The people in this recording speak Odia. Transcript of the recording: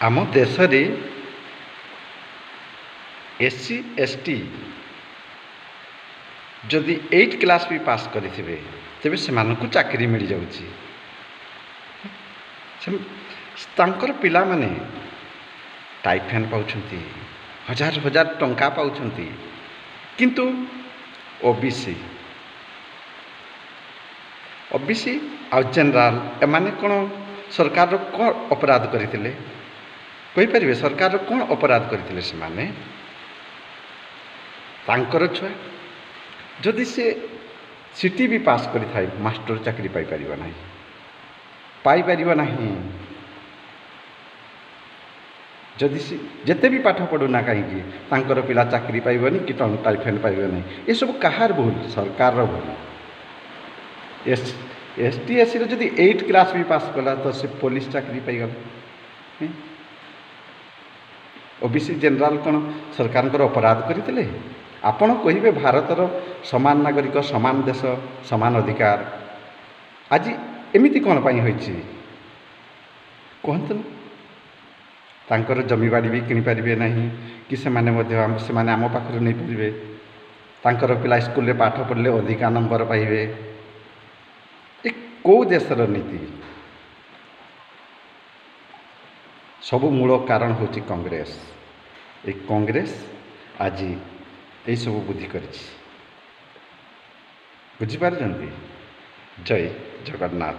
ଆମ ଦେଶରେ SC ST ଯଦି 8 କ୍ଲାସ୍ ବି ପାସ୍ କରିଥିବେ ତେବେ ସେମାନଙ୍କୁ ଚାକିରି ମିଳିଯାଉଛି। ତାଙ୍କର ପିଲାମାନେ ଟାଇଫେନ୍ ପାଉଛନ୍ତି, ହଜାର ହଜାର ଟଙ୍କା ପାଉଛନ୍ତି। କିନ୍ତୁ OBC ଆଉ ଜେନେରାଲ ଏମାନେ କ'ଣ ସରକାରର କ'ଣ ଅପରାଧ କରିଥିଲେ? କହିପାରିବେ ସରକାରର କ'ଣ ଅପରାଧ କରିଥିଲେ ସେମାନେ? ତାଙ୍କର ଛୁଆ ଯଦି ସେ CT ବି ପାସ୍ କରିଥାଏ ମାଷ୍ଟର ଚାକିରି ପାଇପାରିବ ନାହିଁ। ଯଦି ସେ ଯେତେ ବି ପାଠ ପଢ଼ୁନା କାହିଁକି ତାଙ୍କର ପିଲା ଚାକିରି ପାଇବନି କି ଟାଇଫେନ୍ ପାଇବ ନାହିଁ। ଏସବୁ କାହାର ଭୁଲ? ସରକାରର ଭୁଲ। ST SCରେ ଯଦି 8 କ୍ଲାସ୍ ବି ପାସ୍ କଲା ତ ସେ ପୋଲିସ ଚାକିରି ପାଇଗଲା। OBC ଜେନେରାଲ କ'ଣ ସରକାରଙ୍କର ଅପରାଧ କରିଥିଲେ? ଆପଣ କହିବେ ଭାରତର ସମାନ ନାଗରିକ, ସମାନ ଦେଶ, ସମାନ ଅଧିକାର। ଆଜି ଏମିତି କ'ଣ ପାଇଁ ହୋଇଛି କୁହନ୍ତୁ ନା? ତାଙ୍କର ଜମିବାଡ଼ି ବି କିଣିପାରିବେ ନାହିଁ କି ସେମାନେ ଆମ ପାଖରୁ ନେଇପାରିବେ। ତାଙ୍କର ପିଲା ସ୍କୁଲରେ ପାଠ ପଢ଼ିଲେ ଅଧିକା ନମ୍ବର ପାଇବେ। ଏ କେଉଁ ଦେଶର ନୀତି? ସବୁ ମୂଳ କାରଣ ହେଉଛି କଂଗ୍ରେସ। ଏ କଂଗ୍ରେସ ଆଜି ଏଇସବୁ ବୁଦ୍ଧି କରିଛି। ବୁଝିପାରୁଛନ୍ତି? ଜୟ ଜଗନ୍ନାଥ।